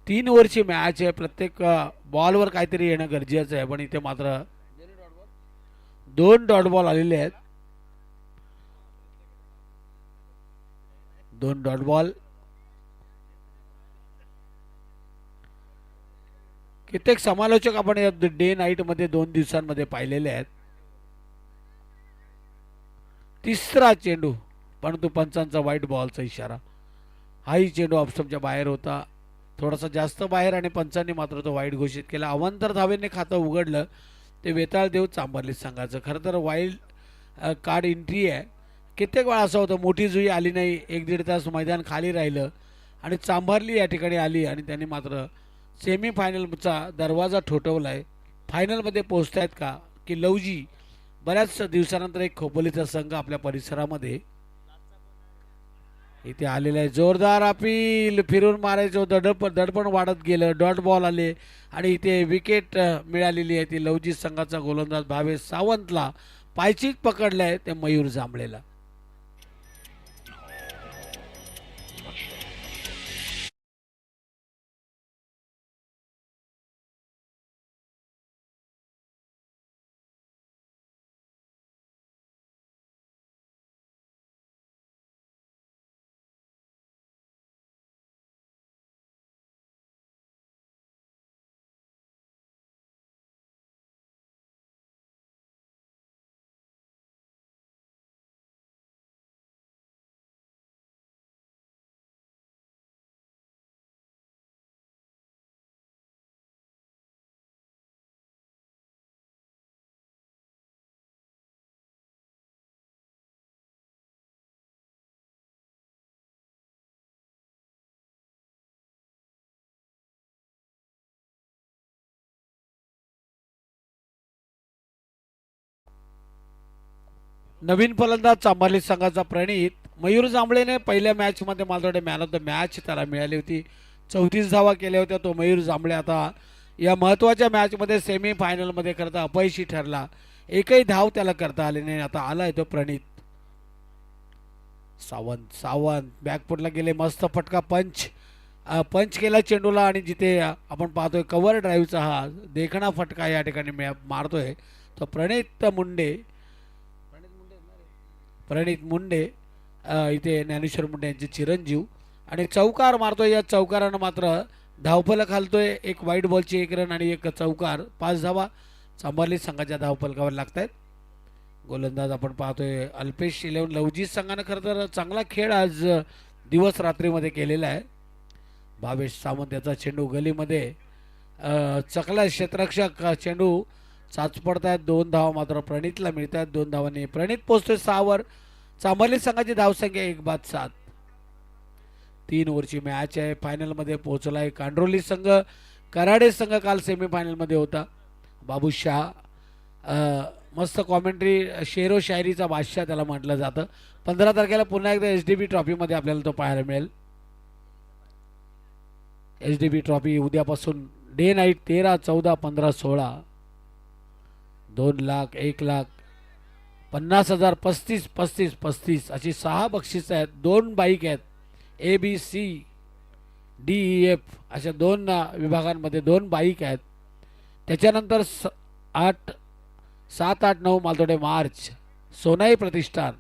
3 ओव्हरची match आहे. प्रत्येक बॉलवर काहीतरी येणं गरजेचं आहे, पण इथे मात्र 2 डॉट बॉल आलेले आहेत. 2 डॉट बॉल. कित्येक समालोचक आपण या डे नाईटमध्ये 2 दिवसांमध्ये पाहिलेले आहेत. तिसरा चेंडू, परंतु पंचांचा व्हाईट बॉलचा इशारा. हाही चेंडू ऑफस्टंपच्या बाहेर होता, थोडासा जास्त बाहेर, आणि पंचांनी मात्र तो वाईट घोषित केला. अवांतर धावेने खातं उघडलं ते वेताळ देव चांभारली संघाचं. खरं तर वाईल्ड कार्ड एंट्री आहे. कित्येक वेळा असं होतं, मोठी जुई आली नाही, 1-1.5 तास मैदान खाली राहिलं आणि चांभारली या ठिकाणी आली आणि त्यांनी मात्र सेमीफायनलचा दरवाजा ठोठवला आहे. फायनलमध्ये पोहोचत आहेत का, की लवजी बऱ्याच दिवसानंतर एक खोपोलीचा संघ आपल्या परिसरामध्ये इथे आलेला आहे. जोरदार अपील, फिरून मारायचं दडपण वाढत गेलं, डॉट बॉल आले आणि इथे विकेट मिळालेली आहे. ती लवजी संघाचा गोलंदाज भावेश सावंतला पायचीत पकडलाय ते मयूर जांभळेला. नवीन फलंदाज चांभारली संघाचा प्रणित. मयूर जांभळेने पहिल्या मॅचमध्ये मला वाटतं मॅन ऑफ द मॅच त्याला मिळाली होती. 34 धावा केल्या होत्या तो मयूर जांभळे. आता या महत्त्वाच्या मॅचमध्ये सेमीफायनलमध्ये करता अपयशी ठरला, एकही धाव त्याला करता आली नाही. आता आलाय तो प्रणित. सावंत बॅकफुटला गेले, मस्त फटका, पंच केला चेंडूला, आणि जिथे आपण पाहतोय कव्हर ड्राईव्हचा हा देखणा फटका या ठिकाणी मारतोय तो प्रणित मुंडे इथे ज्ञानेश्वर मुंडे यांचे चिरंजीव, आणि चौकार मारतोय. या चौकारानं मात्र धावफलक घालतोय. एक वाईट बॉलची 1 रन आणि एक चौकार, 5 धावा चांभारली संघाच्या धावफलकावर लागत आहेत. गोलंदाज आपण पाहतोय अल्पेश इलेवन. लवजी संघानं खरं तर चांगला खेळ आज दिवस रात्रीमध्ये केलेला आहे. भावेश सावंत याचा चेंडू गलीमध्ये चकला क्षेत्ररक्षक चेंडू चाचपडत आहेत. 2 धावा मात्र प्रणितला मिळत आहेत. 2 धावांनी प्रणित पोहोचतोय 6 वर. चांभारली संघाची धावसंख्या 1-7. 3 ओव्हरची मॅच आहे. फायनलमध्ये पोहोचला आहे कांड्रोली संघ. कराडे संघ काल सेमीफायनलमध्ये होता. बाबू शाह मस्त कॉमेंट्री, शेरो शायरीचा बादशाह त्याला म्हटलं जातं. 15 तारखेला पुन्हा एकदा SDB ट्रॉफीमध्ये आपल्याला तो पाहायला मिळेल. SDB ट्रॉफी उद्यापासून डे नाईट 13, 14, 15, 16. 2 लाख, 1 लाख, 50,000, 35, 35, 35 अशी 6 बक्षीस आहेत. 2 बाईक आहेत. ABCDEF अशा 2 विभागांमध्ये 2 बाईक आहेत. त्याच्यानंतर 7, 8, 9 मालतोडे मार्च सोनाई प्रतिष्ठान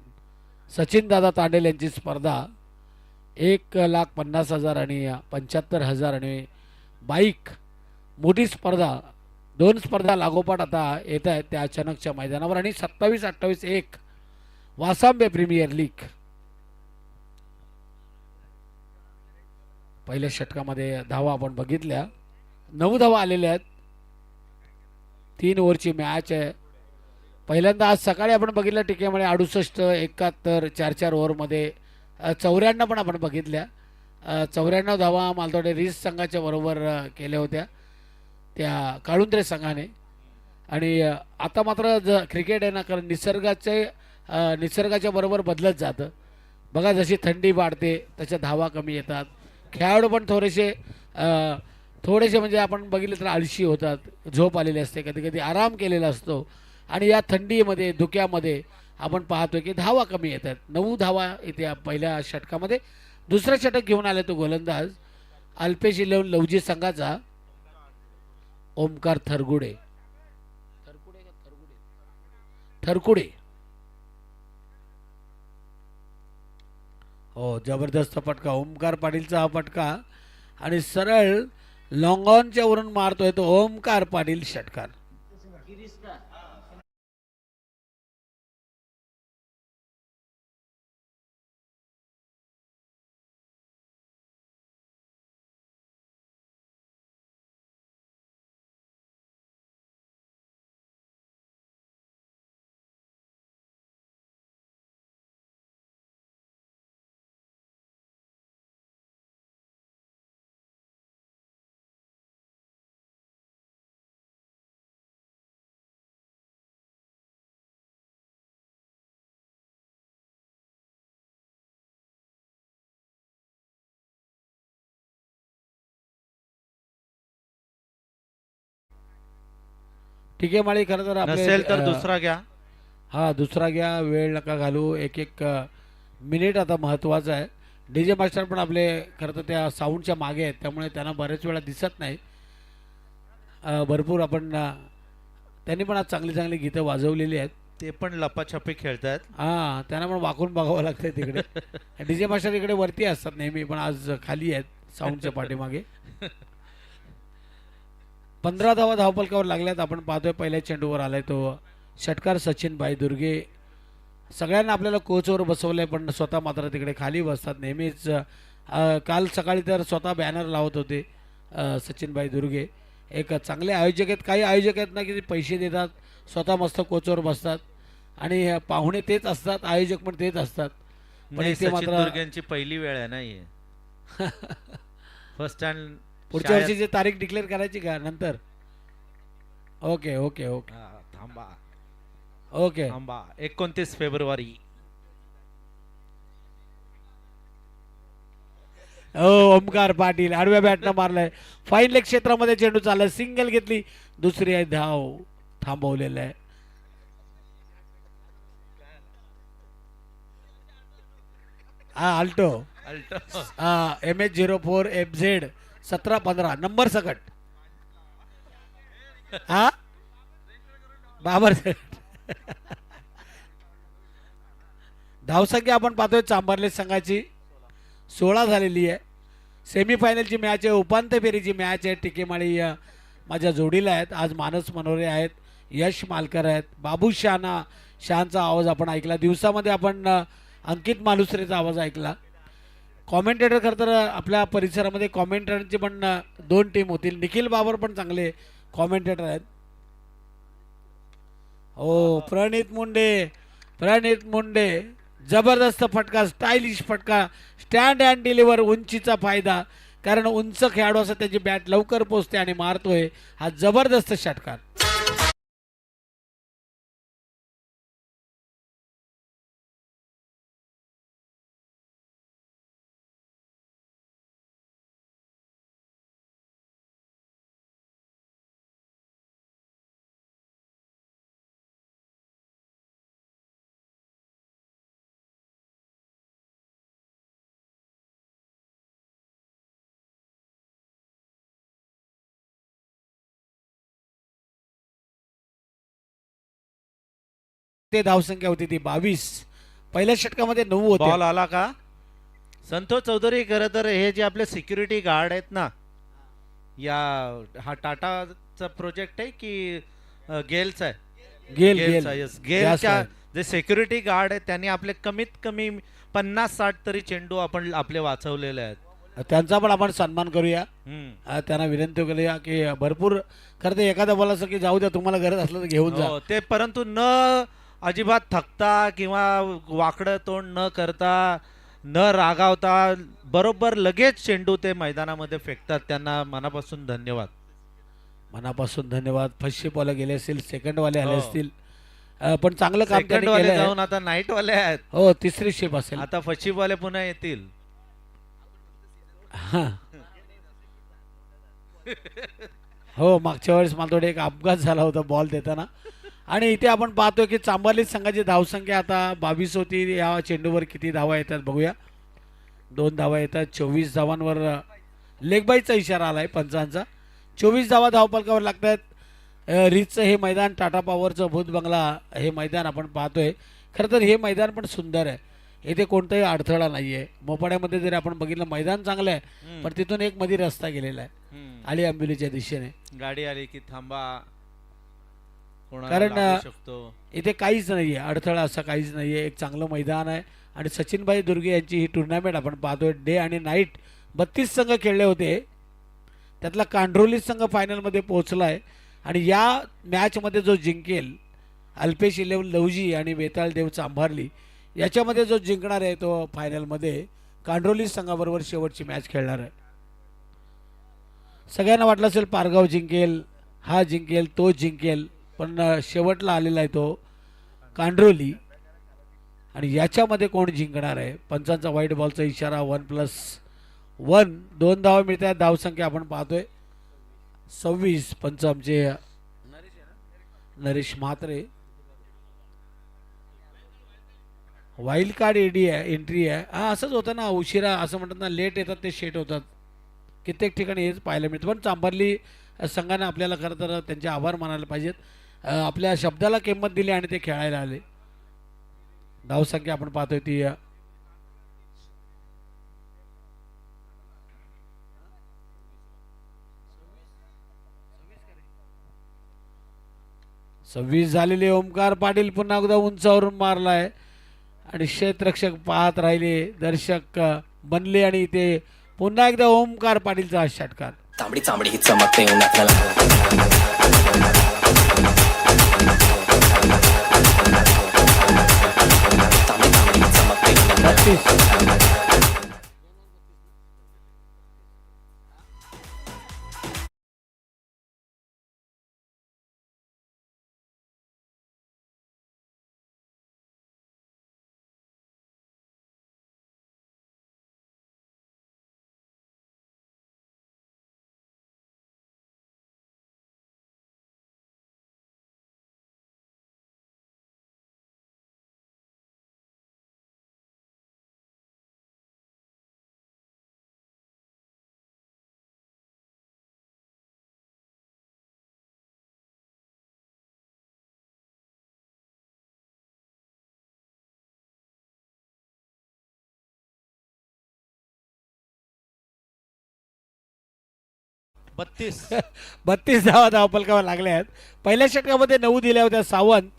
सचिनदादा तांडेल यांची स्पर्धा 1,50,000 आणि 75,000 आणि बाईक मोठी स्पर्धा. 2 स्पर्धा लागोपाठ आता येत आहेत त्या अचानकच्या मैदानावर. आणि 27, 28, 1 वासांबे प्रीमियर लीग. पहिल्या षटकामध्ये धावा आपण बघितल्या, 9 धावा आलेल्या आहेत. 3 ओव्हरची मॅच आहे. पहिल्यांदा आज सकाळी आपण बघितलं टिकेमुळे 68, 71, 4-4 ओव्हरमध्ये 94 पण आपण बघितल्या. 94 धावा मालतोडे रीस संघाच्या बरोबर केल्या होत्या त्या काळुंद्रे संघाने. आणि आता मात्र क्रिकेट आहे ना, कारण निसर्गाच्या बरोबर बदलत जातं. बघा, जशी थंडी वाढते तशा धावा कमी येतात. खेळाडू पण थोडेसे म्हणजे आपण बघितलं तर आळशी होतात, झोप आलेली असते, कधी कधी आराम केलेला असतो. आणि या थंडीमध्ये धुक्यामध्ये आपण पाहतोय की धावा कमी येत आहेत. 9 धावा येत्या पहिल्या षटकामध्ये. दुसरं षटक घेऊन आले तो गोलंदाज अल्पेश इलेव्हन लवजी संघाचा ओमकार थरगुडे थरकुडे. हो, जबरदस्त फटका ओमकार पाटीलचा हा फटका आणि सरळ लॉंग ऑनच्या वरून मारतोय तो ओमकार पाटील षटकार. ठीक आहे माळी, खरं तर नसेल तर आपले दुसरा घ्या. हा दुसरा घ्या, वेळ नका घालू. एक एक मिनिट आता महत्त्वाचा आहे. डीजे मास्टर पण आपले खरं तर त्या साऊंडच्या मागे आहेत, त्यामुळे त्यांना बरेच वेळा दिसत नाही. भरपूर आपण त्यांनी पण आज चांगली चांगली गीतं वाजवलेली आहेत. ते पण लपाछपी खेळतात. हां, त्यांना पण वाकून बघावं लागतं तिकडे. डीजे मास्टर इकडे वरती असतात नेहमी, पण आज खाली आहेत साऊंडच्या पाठीमागे. 15 धावा धावपलकावर लागल्यात. आपण पाहतोय पहिल्या चेंडूवर आलाय तो षटकार सचिन भाई दुर्गे. सगळ्यांना आपल्याला कोचवर बसवलंय, पण स्वतः मात्र तिकडे खाली बसतात नेहमीच. काल सकाळी तर स्वतः बॅनर लावत होते सचिन भाई दुर्गे. एक चांगले आयोजक आहेत. काही आयोजक आहेत ना की ते पैसे देतात, स्वतः मस्त कोचवर बसतात आणि पाहुणे तेच असतात, आयोजक पण तेच असतात. पण नाही, इथे सचिन मात्र दुर्गेंची पहिली वेळ आहे नाही. First time. पुढच्या वर्षीची तारीख डिक्लेअर करायची का नंतर? ओके ओके ओके थांबा ओके. थांबा 29 फेब्रुवारी. ओमकार पाटील आडव्या बॅटनं मारलाय. फाईन लेग क्षेत्रामध्ये चेंडू चालला, सिंगल घेतली, दुसरी आहे धाव थांबवलेला आहे. हा अल्टो MH04 FZ 1715 नंबर सकट. हा बाबर धावसंख्या आपण पाहतोय चांभारले संघाची 16 झालेली आहे. सेमीफायनलची मॅच आहे, उपांत्य फेरीची मॅच आहे. टिकेमाळी माझ्या जोडीला आहेत आज. मानस मनोरे आहेत, यश मालकर आहेत, बाबू शहाचा आवाज आपण ऐकला. दिवसामध्ये आपण अंकित मालुसरेचा आवाज ऐकला. कॉमेंटेटर खरं तर आपल्या परिसरामध्ये कॉमेंटेटरची पण 2 टीम होतील. निखिल बाबर पण चांगले कॉमेंटेटर आहेत. हो, प्रणित मुंडे जबरदस्त फटका, स्टायलिश फटका, स्टँड अँड डिलिव्हर. उंचीचा फायदा, कारण उंच खेळाडू असं त्याची बॅट लवकर पोचते आणि मारतोय हा जबरदस्त षटकार. ते धावसंख्या होती ती 22. पहिल्या षटकामध्ये 9 होते. बॉल आला का? संतोष चौधरी, खरं तर हे जे आपले सिक्युरिटी गार्ड आहेत ना, या हा टाटाचा प्रोजेक्ट आहे की गेलचा आहे? गेलच्या जे सिक्युरिटी गार्ड आहेत त्यांनी आपले कमीत कमी 50-60 तरी चेंडू आपण आपले वाचवलेले आहेत. त्यांचा पण आपण सन्मान करूया. त्यांना विनंती करूया की भरपूर खरं तर एखादा बॉल असं की जाऊ द्या, तुम्हाला गरज असलं तर घेऊन जा. ते परंतु न अजिबात थकता किंवा वाकडं तोंड न करता, न रागावता, बरोबर लगेच चेंडू ते मैदानामध्ये फेकतात. त्यांना मनापासून धन्यवाद. मनापासून धन्यवाद. फर्स्ट बॉल गेले असतील, सेकंड वाले आले असतील, पण चांगलं काम त्यांनी वाले केलंय. जाऊन आता नाईट वाले आहेत. हो, तिसरी शिप असेल आता फशी वाले पुन्हा येतील. हो, मागच्या वेळेस मला थोडे एक अपघात झाला होता बॉल देताना. आणि इथे आपण पाहतोय की चांभारली संघाची धावसंख्या आता 22 होती. या चेंडूवर किती धावा येतात बघूया. 2 धावा येतात. 24 धावांवर लेगबाईचा इशारा आलाय पंचांचा. 24 धावा धावपलकावर लागतात. रीचचं हे मैदान, टाटा पॉवरचं भूत बंगला हे मैदान आपण पाहतोय. खरं तर हे मैदान पण सुंदर आहे. इथे कोणताही अडथळा नाही आहे. मोपाड्यामध्ये जरी आपण बघितलं मैदान चांगलं आहे, पण तिथून एक मध्ये रस्ता गेलेला आहे आली आंबिलीच्या दिशेने. गाडी आली की थांबा, कोणाला कारण लागू शकतो. इथे काहीच नाही आहे, अडथळा असा काहीच नाही आहे. एक चांगलं मैदान आहे. आणि सचिनभाई दुर्गे यांची ही टुर्नामेंट आपण पाहतोय. डे आणि नाईट 32 संघ खेळले होते. त्यातला कांड्रोली संघ फायनलमध्ये पोहोचला आहे. आणि या मॅचमध्ये जो जिंकेल, अल्पेश इलेव्हन लवजी आणि वेताळ देव चांभारली याच्यामध्ये जो जिंकणार आहे तो फायनलमध्ये कांड्रोली संघाबरोबर शेवटची मॅच खेळणार आहे. सगळ्यांना वाटलं असेल पारगाव जिंकेल, हा जिंकेल, तो जिंकेल, पण शेवटला आलेला आहे तो कांड्रोली. आणि याच्यामध्ये कोण जिंकणार आहे? पंचांचा व्हाईट बॉलचा इशारा. 1+1 2 धावा मिळत आहेत. धावसंख्या आपण पाहतोय 26. पंच आमचे Naresh Mhatre. Wild card entry आहे. हा असंच होतं ना, उशिरा असं म्हणतात ना, लेट येतात ते शेट होतात. कित्येक ठिकाणी हेच पाहायला मिळतं. पण चांभारली संघाने आपल्याला खरं तर त्यांचे आभार मानायला पाहिजेत. आपल्या शब्दाला किंमत दिली आणि ते खेळायला आले. धावसंख्या आपण पाहतोय ती 26 झालेले. ओमकार पाटील पुन्हा एकदा उंचावरून मारलाय आणि क्षेत्ररक्षक पाहत राहिले, दर्शक बनले आणि ते पुन्हा एकदा ओमकार पाटीलचा हा षटकार. तांबडी चांबडी ही चमकते उन्हातला. तांबडी तांबडी ही चमकते उन्हातला. 32. बत्तीस 32 धावा धावपलकावर लागल्या आहेत. पहिल्या षटकामध्ये 9 दिल्या होत्या सावंत.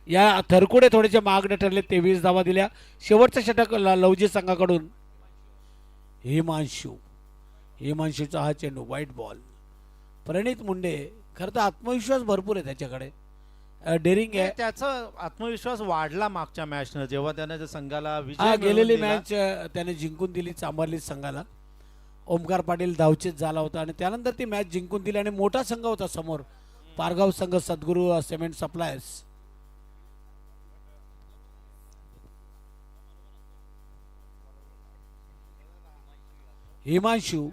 या थरकुडे थोडेसे महागडे ठरले, 23 धावा दिल्या. शेवटचं षटक लवजी संघाकडून हिमांशूचा हा चेंडू, व्हाईट बॉल. प्रणित मुंडे खरं तर आत्मविश्वास भरपूर आहे त्याच्याकडे, डेअरिंग आहे. त्याचा आत्मविश्वास वाढला मागच्या मॅचनं, जेव्हा त्याने त्या संघाला हा विजय मिळवून गेलेली दिला. मॅच त्याने जिंकून दिली चांभारली संघाला. ओमकार पाटील धावचीत झाला होता आणि त्यानंतर ती मॅच जिंकून दिली. आणि मोठा संघ होता समोर, पारगाव संघ, सद्गुरू सिमेंट सप्लायर्स. हिमांशू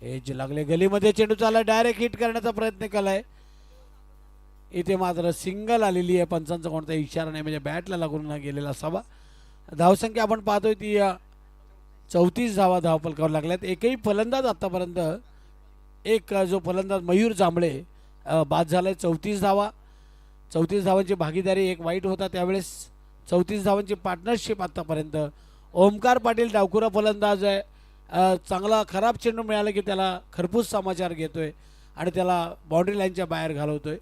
हे जे लागले गलीमध्ये, चेंडू चालला, डायरेक्ट हिट करण्याचा प्रयत्न केलाय. इथे मात्र सिंगल आलेली आहे. पंचांचा कोणताही इशारा नाही, म्हणजे बॅटला लागून गेलेला असावा. धावसंख्या आपण पाहतोय ती 34 धावा धावपलकावर लागल्यात. एकही फलंदाज आतापर्यंत, एक जो फलंदाज मयूर जांभळे बाद झालाय. 34 धावा, 34 धावांची भागीदारी. एक वाईट होता त्यावेळेस. 34 धावांची पार्टनरशिप आतापर्यंत. ओमकार पाटील डावखुरा फलंदाज आहे. चांगला खराब चेंडू मिळाला की त्याला खरपूस समाचार घेतोय आणि त्याला बाउंड्री लाईनच्या बाहेर घालवतोय.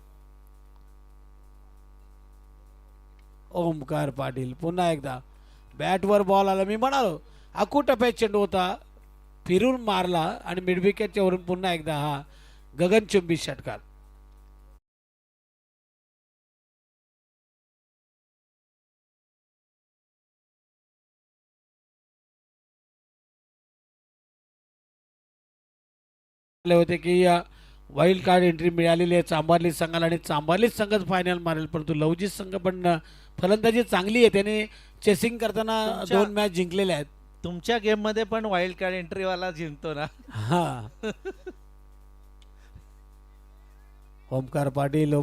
ओमकार पाटील पुन्हा एकदा बॅटवर बॉल आला. मी म्हणालो अकुटप्यात चेंडू होता, फिरून मारला आणि मिड विकेटच्या वरून पुन्हा एकदा हा गगनचुंबी षटकार. होते की वाईल्ड कार्ड एंट्री मिळालेली आहे चांभारली संघाला आणि चांभारली संघच फायनल मारेल. परंतु लवजी संघ पण फलंदाजी चांगली आहे, त्याने चेसिंग करताना 2 मॅच जिंकलेल्या आहेत. तुमच्या गेम मध्ये पण वाईल्ड कार्ड एंट्री वाला जिंकतो ना. हा ओमकार पाटील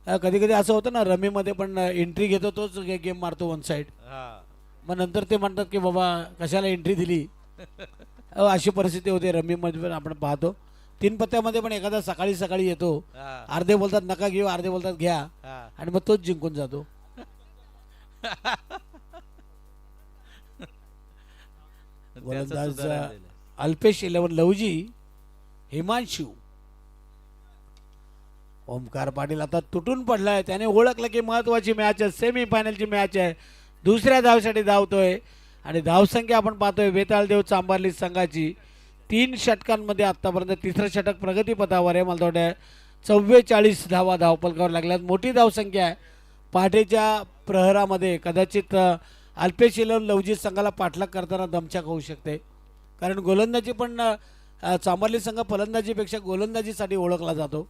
कधी कधी असं होतं ना, रमीमध्ये पण एंट्री घेतो तोच गेम मारतो वन साईड. हा. मग नंतर ते म्हणतात की बाबा कशाला एंट्री दिली. अशी परिस्थिती होते रमीमध्ये पण आपण पाहतो. 3 पत्त्यामध्ये पण एखादा सकाळी सकाळी येतो, हा. अर्धे बोलतात नका घेऊ, अर्धे बोलतात घ्या, हा. आणि मग तोच जिंकून जातो. त्याचं गोलंदाज सुधारण दिलं. अल्पेश 11 लवजी, हिमांशू. ओमकार पाटील आता तुटून पडलाय. त्याने ओळखलं की महत्वाची मॅच आहे, सेमी फायनलची मॅच आहे. दुसऱ्या धावसाठी धावतोय आणि धावसंख्या आपण पाहतोय वेताळदेव चांभारली संघाची 3 षटकांमध्ये आतापर्यंत तिसरं षटक प्रगतीपथावर आहे. मला वाटतं 44 धावा धावपलकावर लागल्यात. मोठी धावसंख्या आहे. पहाटेच्या प्रहरामध्ये कदाचित अल्पेश 11 लवजी संघाला पाठलाग करताना दमछाक होऊ शकते. कारण गोलंदाजी पण चांभारली संघ फलंदाजीपेक्षा गोलंदाजीसाठी ओळखला जातो.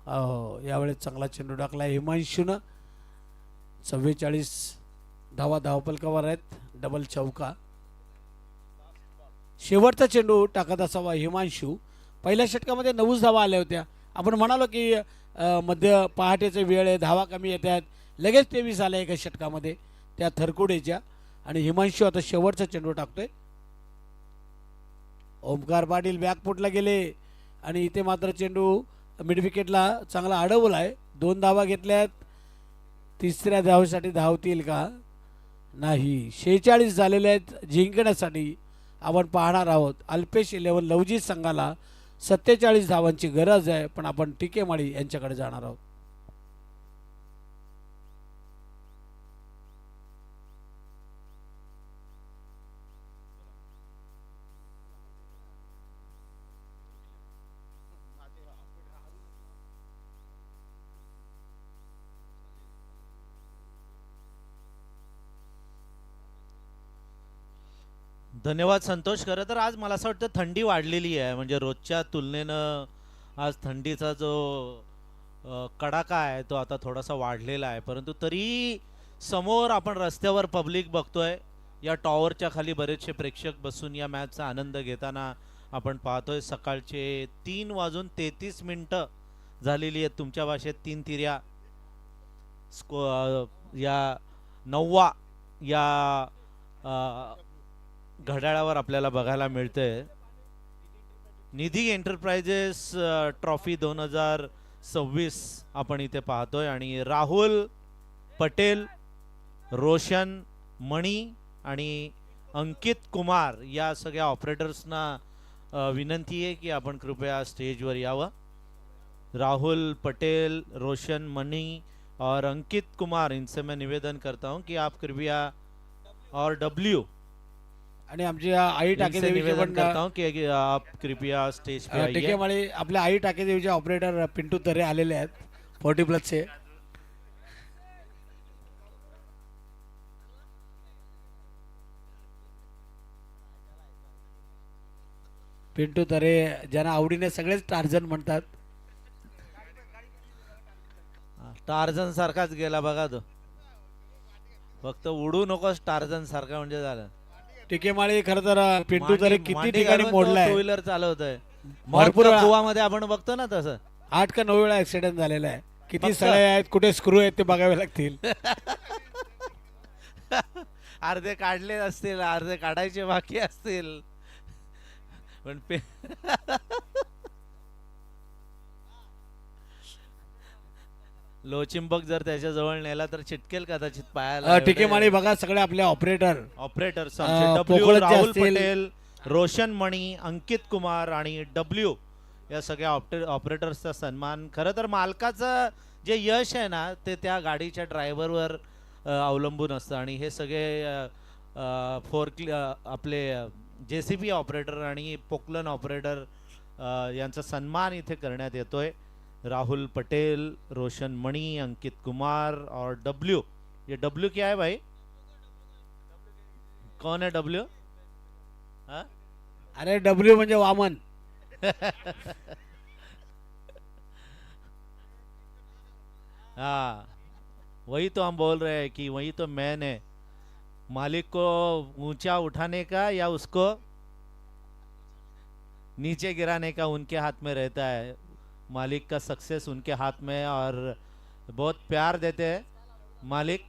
हो, यावेळेस चांगला चेंडू टाकला हिमांशूनं. 44 धावा धावपलकावर आहेत. डबल चौका. शेवटचा चेंडू टाकत असावा हिमांशू. पहिल्या षटकामध्ये 9 धावा आल्या होत्या. आपण म्हणालो की मध्य पहाटेचे वेळ आहे, धावा कमी येतात. लगेच 23 आल्या एका षटकामध्ये त्या थरकुडेच्या. आणि हिमांशू आता शेवटचा चेंडू टाकतोय. ओमकार पाटील बॅकफुटला गेले आणि इथे मात्र चेंडू मिडविकेटला चांगला अडवला आहे. 2 धावा घेतल्यात. तिसऱ्या धावेसाठी धावतील का? नाही. 46 झालेले आहेत. जिंकण्यासाठी आपण पाहणार आहोत. अल्पेश 11 लवजी संघाला 47 धावांची गरज आहे, पण आपण टिकेमाळी यांच्याकडे जाणार आहोत. धन्यवाद संतोष. खरं तर आज मला असं वाटतं थंडी वाढलेली आहे. म्हणजे रोजच्या तुलनेनं आज थंडीचा जो कडाका आहे तो आता थोडासा वाढलेला आहे. परंतु तरी समोर आपण रस्त्यावर पब्लिक बघतोय. या टॉवरच्या खाली बरेचसे प्रेक्षक बसून या मॅचचा आनंद घेताना आपण पाहतोय. सकाळचे 3:33 झालेली आहेत. तुमच्या भाषेत 3 तिऱ्या या 9वा या घड्याळावर आपल्याला बघायला मिळतंय. निधी एंटरप्राइजेस ट्रॉफी 2026 आपण इथे पाहतोय. आणि राहुल पटेल, रोशन मणी आणि अंकित कुमार या सगळ्या ऑपरेटर्सना विनंती आहे की आपण कृपया स्टेजवर यावं. राहुल पटेल, रोशन मनी और अंकित कुमार, इनसे मैं निवेदन करता हूं कि आप कृपया, और डब्ल्यू, आणि आमच्या आई इनसे टाकेदेवीचे निवेदन पण करता हूं कि आप कृपया स्टेज पे आइए. टिकेमाळी आपल्या आई टाकेदेवीचे ऑपरेटर पिंटू तरे आलेले आहेत 40+चे. पिंटू तरे ज्यांना आवडीने सगळेच टार्झन म्हणतात. टार्झन सारखाच गेला बघा तो. फक्त उडू नकोस टार्झन सारखा म्हणजे झालं. टिकेमाळी खरं तर पिंटू तरे किती मांडी ठिकाणी घालून मोडलाय. Two wheeler चालवतोय. भरपूर वेळा. गोवामध्ये आपण बघतो ना तसं. 8 का 9 वेळा ऍक्सिडेंट झालेला आहे. किती फक्त. सळे आहेत, कुठे स्क्रू आहेत ते बघावे लागतील. अर्धे काढले असतील, अर्धे काढायचे बाकी असतील. पण लोचिंबक जर त्याच्या जवळ नेला तर चिटकेल कदाचित पायाला. टिकेमाळी बघा सगळे आपले ऑपरेटर ऑपरेटर पोकळत जे राहुल असतील. पटेल, रोशन मणी, अंकित कुमार आणि डब्ल्यू या सगळ्या ऑपरेटर्सचा सन्मान. खरं तर मालकाचं जे यश आहे ना ते त्या गाडीच्या ड्रायव्हरवर अवलंबून असतं. आणि हे सगळे आपले JCB ऑपरेटर आणि पोकलन ऑपरेटर यांचा सन्मान इथे करण्यात येतोय. राहुल पटेल, रोशन मणि, अंकित कुमार और डब्ल्यू. ये डब्ल्यू क्या है भाई? कौन है डब्ल्यू? हाँ? अरे डब्ल्यू म्हणजे वामन. हाँ, वही तो हम बोल रहे हैं कि वही तो मैन है. मालिक को ऊंचा उठाने का या उसको नीचे गिराने का उनके हाथ में रहता है. मालिक का सक्सेस उनके हाथ में और बहुत प्यार देते हैं मालिक.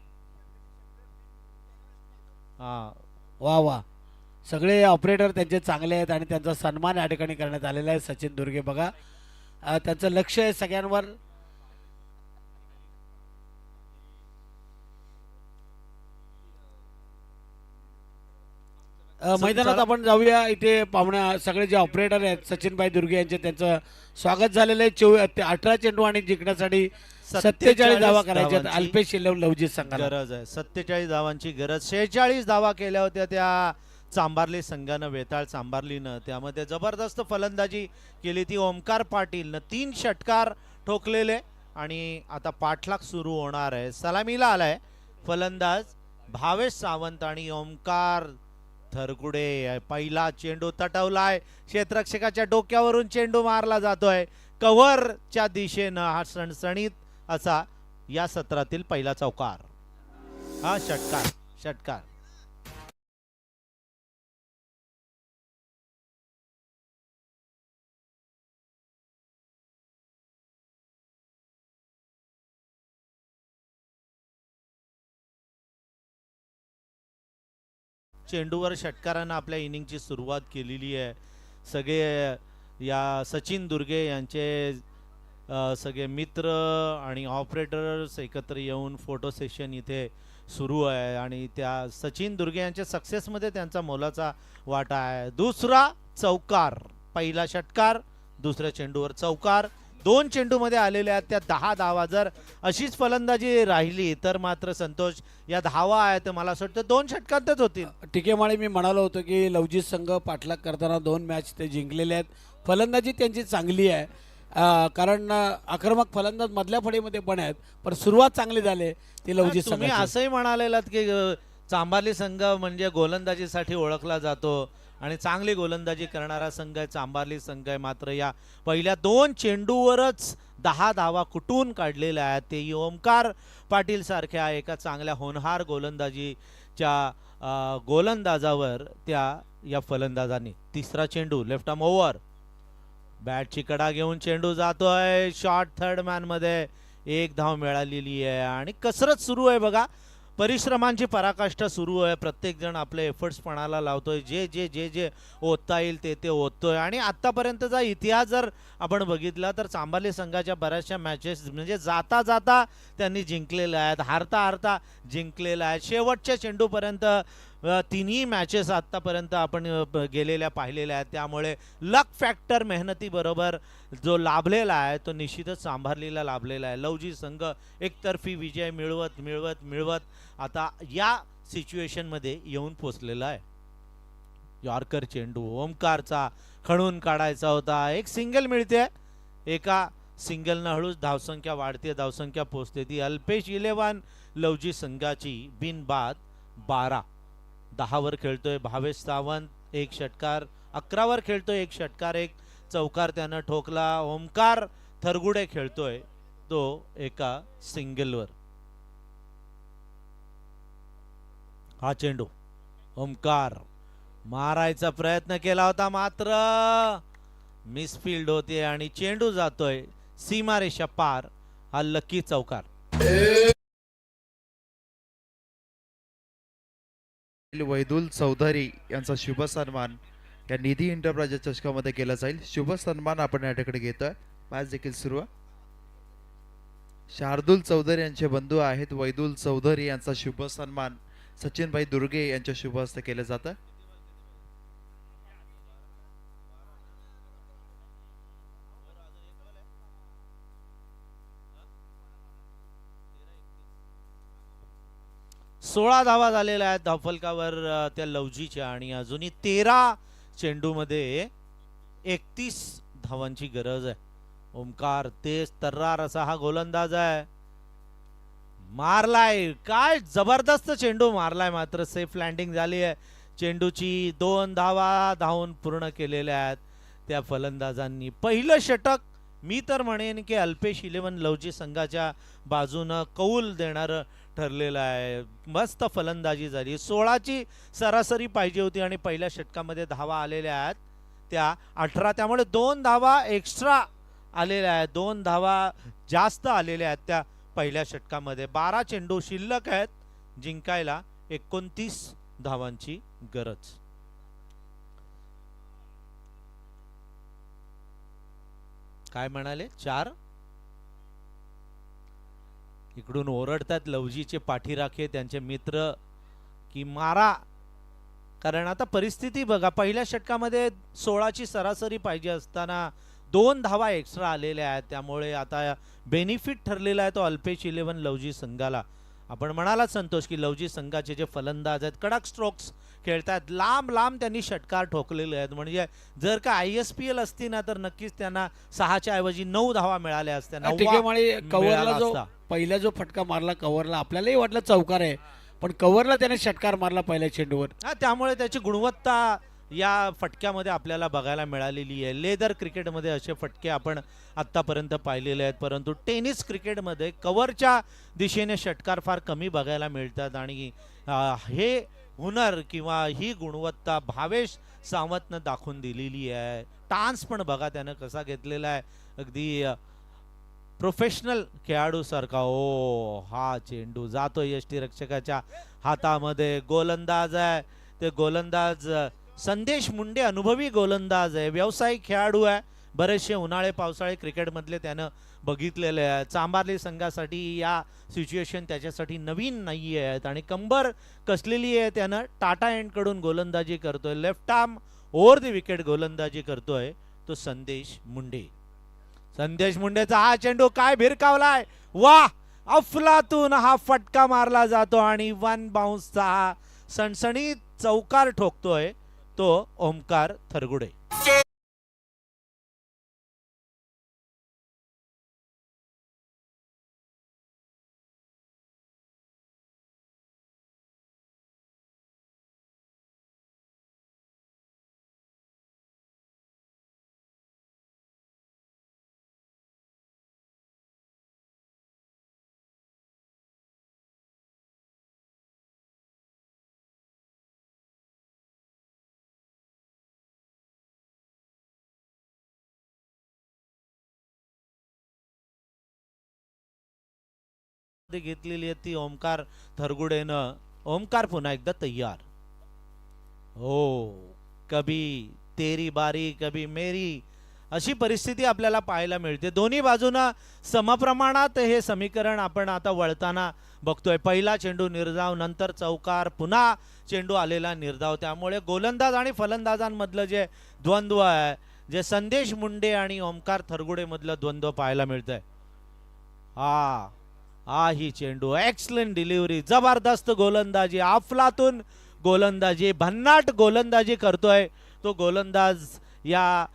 हाँ, वा वा, सगळे ऑपरेटर त्यांचे चांगले आहेत आणि त्यांचा सन्मान या ठिकाणी करण्यात आलेला आहे. सचिन दुर्गे बघा, त्यांचं लक्ष आहे सगळ्यांवर. मैदानात आपण जाऊया. इथे पाहुण्या सगळे जे ऑपरेटर आहेत सचिनभाई दुर्गे यांचे, त्यांचं स्वागत झालेलं आहे. 18 चेंडू आणि जिंकण्यासाठी 47 धावा करायच्या आहेत धावांची अल्पेश लवजित संघाला. गरज आहे. 47 धावांची गरज. 46 धावा केल्या होत्या त्या चांभारली संघानं, वेताळ चांभारलीनं. त्यामध्ये जबरदस्त फलंदाजी केली ती ओमकार पाटीलनं. 3 षटकार ठोकलेले आणि आता पाठलाग सुरू होणार आहे. सलामीला आलाय फलंदाज भावेश सावंत आणि ओमकार थरकुडे. पहिला चेंडू तटवलाय, क्षेत्ररक्षकाच्या डोक्यावरून चेंडू मारला जातोय कव्हरच्या दिशेनं. हा सणसणीत असा या सत्रातील पहिला चौकार. हा षटकार. चेंडूवर षटकारानं आपल्या इनिंगची सुरुवात केलेली आहे. सगळे या सचिन दुर्गे यांचे सगळे मित्र आणि ऑपरेटर्स एकत्र येऊन फोटो सेशन इथे सुरू आहे आणि त्या सचिन दुर्गे यांच्या सक्सेसमध्ये त्यांचा मोलाचा वाटा आहे. दुसरा चौकार, पहिला षटकार, दुसऱ्या चेंडूवर चौकार. 2 चेंडूमध्ये आलेल्या आहेत त्या 10 धावा. जर अशीच फलंदाजी राहिली तर मात्र संतोष, या धावा आहेत मला असं वाटतं 2 षटकांतच होतील. टिकेमाळे मी म्हणालो होतो की लवजित संघ पाठलाग करताना 2 मॅच ते जिंकलेले आहेत. फलंदाजी त्यांची चांगली आहे, कारण आक्रमक फलंदाज मधल्या फळीमध्ये पण आहेत, पण सुरुवात चांगली झाली ती लवजित तुम्ही संघाची. असंही म्हणालेलात की चांभारली संघ म्हणजे गोलंदाजीसाठी ओळखला जातो आणि चांगली गोलंदाजी करणारा संघ आहे चांभारली संघ आहे. मात्र या पहिल्या 2 चेंडूवरच 10 धावा कुठून काढलेल्या आहेत. तेही ओमकार पाटील सारख्या एका चांगल्या होनहार गोलंदाजीच्या गोलंदाजावर या फलंदाजांनी. तिसरा चेंडू लेफ्ट आर्म ओव्हर, बॅटची कडा घेऊन चेंडू जातोय शॉर्ट थर्ड मॅन मध्ये. 1 धाव मिळालेली आहे आणि कसरत सुरू आहे बघा. परिश्रमांची पराकाष्ठा सुरू आहे. प्रत्येक जण आपले एफर्ट्स पणाला लावतोय. जे जे जे जे ओतता येईल ते ओततोय. आणि आतापर्यंतचा इतिहास जर आपण बघितला तर चांभारली संघाच्या बऱ्याचशा मॅचेस म्हणजे जाता जाता त्यांनी जिंकलेल्या आहेत, हारता हारता जिंकलेल्या आहेत. शेवटच्या चेंडूपर्यंत तिन्ही मॅचेस आत्तापर्यंत आपण गेलेल्या पाहिलेल्या आहेत. त्यामुळे लक फॅक्टर मेहनतीबरोबर जो लाभलेला आहे तो निश्चितच चांभारलीला लाभलेला आहे. लवजी संघ एकतर्फी विजय मिळवत मिळवत मिळवत आता या सिच्युएशनमध्ये येऊन पोचलेला आहे. यॉर्कर चेंडू ओमकारचा खणून काढायचा होता. एक सिंगल मिळते. एका सिंगलनं हळूच धावसंख्या वाढते, धावसंख्या पोचते. ती अल्पेश 11 लवजी संघाची बिनबाद 12. 10 वर खेळतोय भावेश सावंत. 1 षटकार. 11 वर खेळतोय 1 षटकार 1 चौकार त्यानं ठोकला. ओमकार थरगुडे खेळतोय तो एका सिंगलवर. हा चेंडू ओमकार मारायचा प्रयत्न केला होता मात्र मिसफील्ड होते आणि चेंडू जातोय सीमारेषा पार. हा लकी चौकार. वैदुल चौधरी यांचा शुभ सन्मान या निधी एंटरप्राइजेस चषकामध्ये केला जाईल. शुभ सन्मान आपण या ठिकाणी घेतोय. मॅच देखील सुरू आहे. शार्दुल चौधरी यांचे बंधू आहेत वैदुल चौधरी यांचा शुभ सन्मान सचिनभाई दुर्गे यांच्या शुभ हस्ते केलं जातं. सोळा धावा झालेल्या आहेत धावफलकावर त्या लवजीच्या आणि अजूनही 13 चेंडूमध्ये 31 धावांची गरज आहे. ओमकार तेज तर्रार असा हा गोलंदाज आहे. मारलाय, काय जबरदस्त चेंडू मारलाय. मात्र सेफ लँडिंग झाली आहे चेंडूची. 2 धावा धावून पूर्ण केलेल्या आहेत त्या फलंदाजांनी. पहिलं षटक मी तर म्हणेन की अल्पेश 11 लवजी संघाच्या बाजूनं कौल देणारं ठरलेलं आहे. मस्त फलंदाजी झाली. 16ची सरासरी पाहिजे होती आणि पहिल्या षटकामध्ये धावा आलेल्या आहेत त्या 18. त्यामुळे 2 धावा एक्स्ट्रा आलेल्या आहेत, 2 धावा जास्त आलेल्या आहेत त्या पहिल्या षटकामध्ये. 12 चेंडू शिल्लक आहेत जिंकायला 29 धावांची गरज. काय म्हणाले 4? इकडून ओरडतात लवजीचे पाठीराखे त्यांचे मित्र की मारा, कारण आता परिस्थिती बघा, पहिल्या षटकामध्ये 16ची सरासरी पाहिजे असताना 2 धावा एक्स्ट्रा आलेल्या आहेत. त्यामुळे आता बेनिफिट ठरलेला आहे तो अल्पेश 11 लवजी संघाला. आपण म्हणालात संतोष की लवजी संघाचे जे फलंदाज आहेत कडक स्ट्रोक्स खेळतात, लांब लांब त्यांनी षटकार ठोकलेले आहेत. म्हणजे जर का ISPL असती ना तर नक्कीच त्यांना 6च्या ऐवजी 9 धावा मिळाल्या असत्या. कव्हरला जो पहिला जो फटका मारला कव्हरला, आपल्यालाही वाटलं चौकार आहे, पण कव्हरला त्याने षटकार मारला पहिल्या चेंडूवर. त्यामुळे त्याची गुणवत्ता या फटक्यामध्ये आपल्याला बघायला मिळालेली आहे. लेदर क्रिकेटमध्ये असे फटके आपण आत्तापर्यंत पाहिलेले आहेत, परंतु टेनिस क्रिकेटमध्ये कव्हरच्या दिशेने षटकार फार कमी बघायला मिळतात. आणि हे हुनर किंवा ही गुणवत्ता भावेश सावंतनं दाखवून दिलेली आहे. टान्स पण बघा त्यानं कसा घेतलेला आहे, अगदी प्रोफेशनल खेळाडू सारखा. ओ हा चेंडू जातो यष्टीरक्षकाच्या हातामध्ये. गोलंदाज आहे ते गोलंदाज संदेश मुंडे, अनुभवी गोलंदाज आहे, व्यावसायिक खेळाडू आहे. बरेचसे उन्हाळे पावसाळे क्रिकेटमधले त्यानं बघितलेले आहे. चांबारली संघासाठी या सिच्युएशन त्याच्यासाठी नवीन नाही आहेत आणि कंबर कसलेली आहे त्यानं. टाटा एंडकडून गोलंदाजी करतोय, left arm over the wicket गोलंदाजी करतोय तो संदेश मुंडे. संदेश मुंडेचा हा चेंडू काय भिरकावलाय, वा अफलातून हा फटका मारला जातो आणि 1 बाउन्सचा हा सणसणीत चौकार ठोकतोय तो ओमकार थरगुडे. घेतलेली आहे ती ओमकार थरगुडेनं. ओमकार पुन्हा एकदा तयार. हो, कभी तेरी बारी कभी मेरी अशी परिस्थिती आपल्याला पाहायला मिळते. दोन्ही बाजूनं समप्रमाणात हे समीकरण आपण आता वळताना बघतोय. पहिला चेंडू निर्धाव, नंतर चौकार, पुन्हा चेंडू आलेला निर्धाव. त्यामुळे गोलंदाज आणि फलंदाजांमधलं जे द्वंद्व आहे, जे संदेश मुंडे आणि ओमकार थरगुडे मधलं द्वंद्व पाहायला मिळतंय. ही चेंडू एक्सलंट डिलिव्हरी, जबरदस्त गोलंदाजी, अफलातून गोलंदाजी, भन्नाट गोलंदाजी करतोय तो गोलंदाज या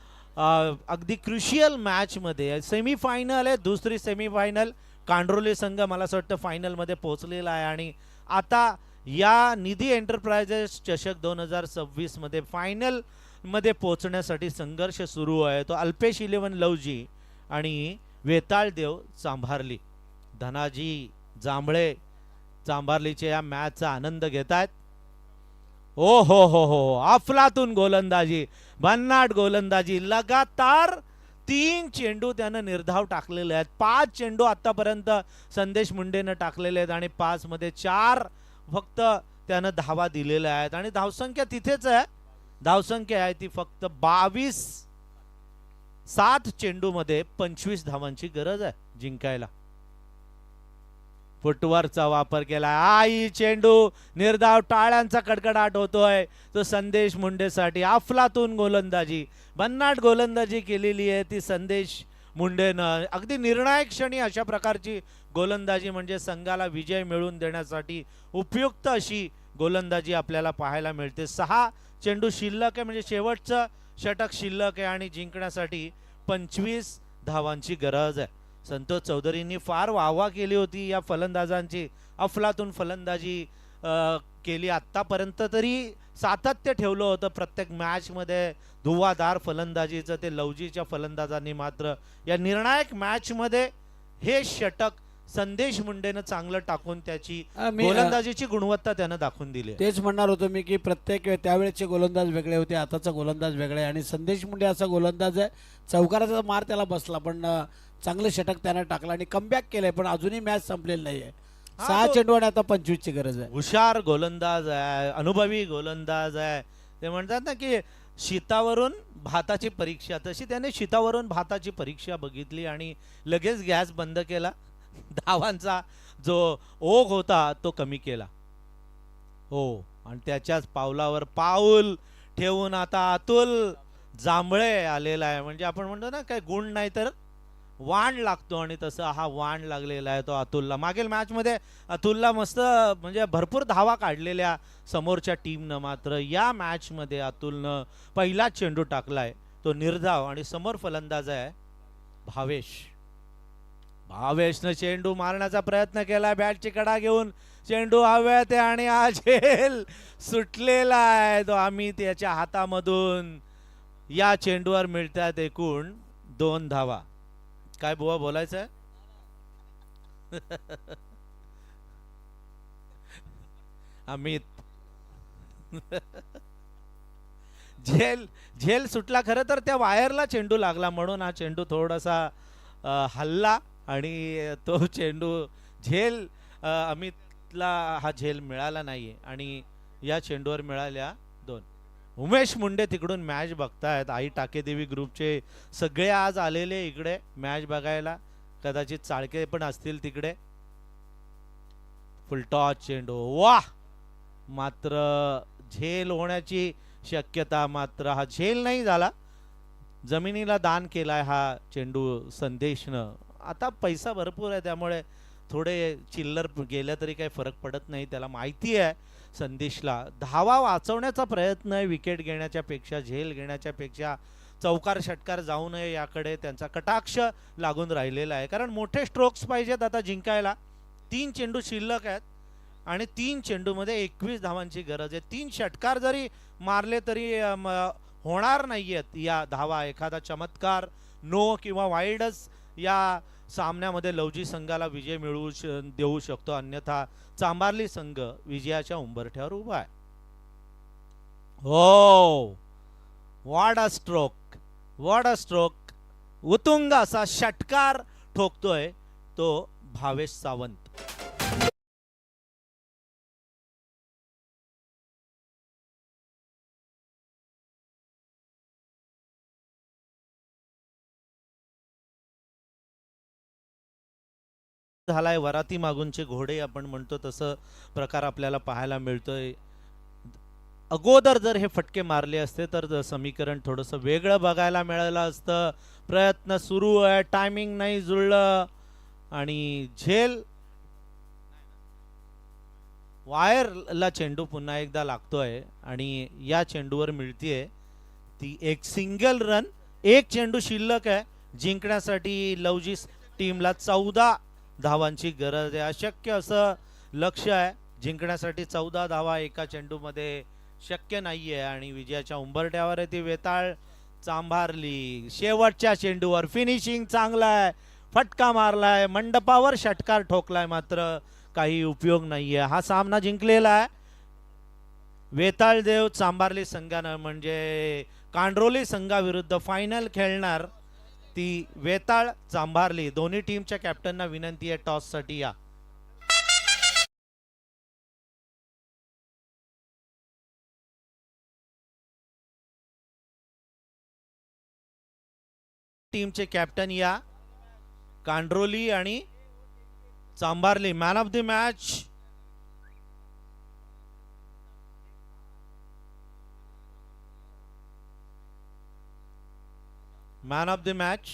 अगदी क्रुशियल मॅच मध्ये. सेमीफायनल आहे, दुसरी सेमीफायनल. कांड्रोली संघ मला असं वाटतं फायनल मध्ये पोहोचलेला आहे आणि आता या निधी एंटरप्राइजेस चषक 2026 मध्ये फायनल मध्ये पोहोचण्यासाठी संघर्ष सुरू आहे. तो अल्पेश 11 लवजी आणि वेताळ देव चांभारली. धनाजी जांभळे चांभारलीच्या या मॅचचा आनंद घेत आहेत. ओ हो, अफलातून गोलंदाजी, भन्नाट गोलंदाजी. लगातार 3 चेंडू त्यानं निर्धाव टाकलेले आहेत. 5 चेंडू आतापर्यंत संदेश मुंडेनं टाकलेले आहेत आणि 5 मध्ये 4 फक्त त्यानं धावा दिलेल्या आहेत आणि धावसंख्या तिथेच आहे. धावसंख्या आहे ती फक्त 22. 7 चेंडू मध्ये 25 धावांची गरज आहे जिंकायला. फुटवर्कचा वापर केला. आई चेंडू निर्धाव, टाळ्यांचा कडकडाट होतोय तो संदेश मुंडेसाठी. अफलातून गोलंदाजी, भन्नाट गोलंदाजी केलेली आहे ती संदेश मुंडेनं. अगदी निर्णायक क्षणी अशा प्रकारची गोलंदाजी म्हणजे संघाला विजय मिळवून देण्यासाठी उपयुक्त अशी गोलंदाजी आपल्याला पाहायला मिळते. 6 चेंडू शिल्लक आहे, म्हणजे शेवटचं षटक शिल्लक आहे आणि जिंकण्यासाठी 25 धावांची गरज आहे. संतोष चौधरींनी फार वाहवा केली होती या फलंदाजांची. अफलातून फलंदाजी केली, आत्तापर्यंत तरी सातत्य ठेवलं होतं प्रत्येक मॅचमध्ये धुव्वाधार फलंदाजीचं. ते लवजीच्या फलंदाजांनी मात्र या निर्णायक मॅचमध्ये हे षटक संदेश मुंडेनं चांगलं टाकून त्याची मी गोलंदाजीची गुणवत्ता त्यानं दाखवून दिली आहे. तेच म्हणणार होतो मी की प्रत्येक त्यावेळेचे गोलंदाज वेगळे होते, आताचा गोलंदाज वेगळे आहे आणि संदेश मुंडे असा गोलंदाज आहे, चौकाराचा मार त्याला बसला पण चांगलं षटक त्यानं टाकलं आणि कमबॅक केलंय, पण अजूनही मॅच संपलेली नाहीये. हा, 6 तो- चेंडू आणि आता 25 ची गरज आहे. हुशार गोलंदाज आहे, अनुभवी गोलंदाज आहे. ते म्हणतात ना की शीतावरून भाताची परीक्षा, तशी त्याने शीतावरून भाताची परीक्षा बघितली आणि लगेच गॅस बंद केला. धावांचा जो ओघ होता तो कमी केला. हो, आणि त्याच्याच पावलावर पाऊल ठेवून आता अतुल जांभळे आलेला आहे. म्हणजे आपण म्हणतो ना काय गुण नाही तर वाण लागतो, आणि तसं हा वाण लागलेला आहे तो अतुलला. मागील मॅच मध्ये अतुलला मस्त म्हणजे भरपूर धावा काढलेल्या समोरच्या टीमनं, मात्र या मॅच मध्ये अतुलनं पहिला चेंडू टाकलाय तो निर्धाव, आणि समोर फलंदाज आहे भावेश. भावेशनं चेंडू मारण्याचा प्रयत्न केला, बॅटची कडा घेऊन चेंडू हवेत आहे आणि हा झेल सुटलेला आहे तो अमित याच्या हातामधून. या चेंडूवर मिळतात एकूण 2 धावा. काय बुवा बोलायचं आहे? अमित झेल झेल सुटला. खरं तर त्या वायरला चेंडू लागला म्हणून हा चेंडू थोडासा हल्ला आणि तो चेंडू झेल अमितला हा झेल मिळाला नाहीये आणि या चेंडूवर मिळाल्या 2. उमेश मुंडे तिकडून मॅच बघतायत. आई टाकेदेवी ग्रुपचे सगळे आज आलेले इकडे मॅच बघायला, कदाचित चाळके पण असतील तिकडे. फुलटॉस चेंडू, वाह! मात्र झेल होण्याची शक्यता, मात्र हा झेल नाही झाला. जमिनीला दान केलाय हा चेंडू संदेशनं. आता पैसा भरपूर आहे त्यामुळे थोडे चिल्लर गेल्या तरी काही फरक पडत नाही. त्याला माहिती आहे संदेशला धावा वाचवण्याचा प्रयत्न आहे, विकेट घेण्याच्या पेक्षा, झेल घेण्याच्या पेक्षा चौकार षटकार जाऊ नये याकडे त्यांचा कटाक्ष लागून राहिलेला आहे. कारण मोठे स्ट्रोक्स पाहिजेत आता जिंकायला. 3 चेंडू शिल्लक आहेत आणि 3 चेंडूमध्ये 21 धावांची गरज आहे. 3 षटकार जरी मारले तरी होणार नाहीयेत या धावा. एखादा चमत्कार नो किंवा वाईडच या सामन्यामध्ये लवजी संघाला विजय मिळवू देऊ शकतो, अन्यथा चांबारली संघ विजयाच्या उंबरठ्यावर उभा आहे. हो, what a stroke, what a stroke. उतुंग असा षटकार ठोकतोय तो भावेश सावंत. झालाय वराती मागूनचे घोडे आपण म्हणतो तसं प्रकार आपल्याला पाहायला मिळतोय. अगोदर जर हे फटके मारले असते तर समीकरण थोडंसं वेगळं बघायला मिळालं असतं. प्रयत्न सुरू आहे, टायमिंग नाही जुळलं आणि झेल वायरला चेंडू पुन्हा एकदा लागतोय आणि या चेंडूवर मिळतीये ती एक सिंगल रन. 1 चेंडू शिल्लक आहे. जिंकण्यासाठी लवजी टीमला 14 धावांची गरज आहे. अशक्य असं लक्ष्य आहे. जिंकण्यासाठी 14 धावा एका चेंडूमध्ये शक्य नाहीये आणि विजयाच्या उंबरठ्यावर ती वेताळ चांभारली. शेवटच्या चेंडूवर फिनिशिंग चांगला आहे, फटका मारलाय, मंडपावर षटकार ठोकलाय, मात्र काही उपयोग नाहीये. हा सामना जिंकलेला आहे वेताळ देव चांभारली संघानं. म्हणजे कांड्रोली संघाविरुद्ध फायनल खेळणार ती वेताळ चांभारली. दोन्ही टीमच्या कॅप्टनना विनंती आहे टॉस साठी या. टीमचे कॅप्टन या. कांड्रोली आणि Chambharli. Man of the match man of the match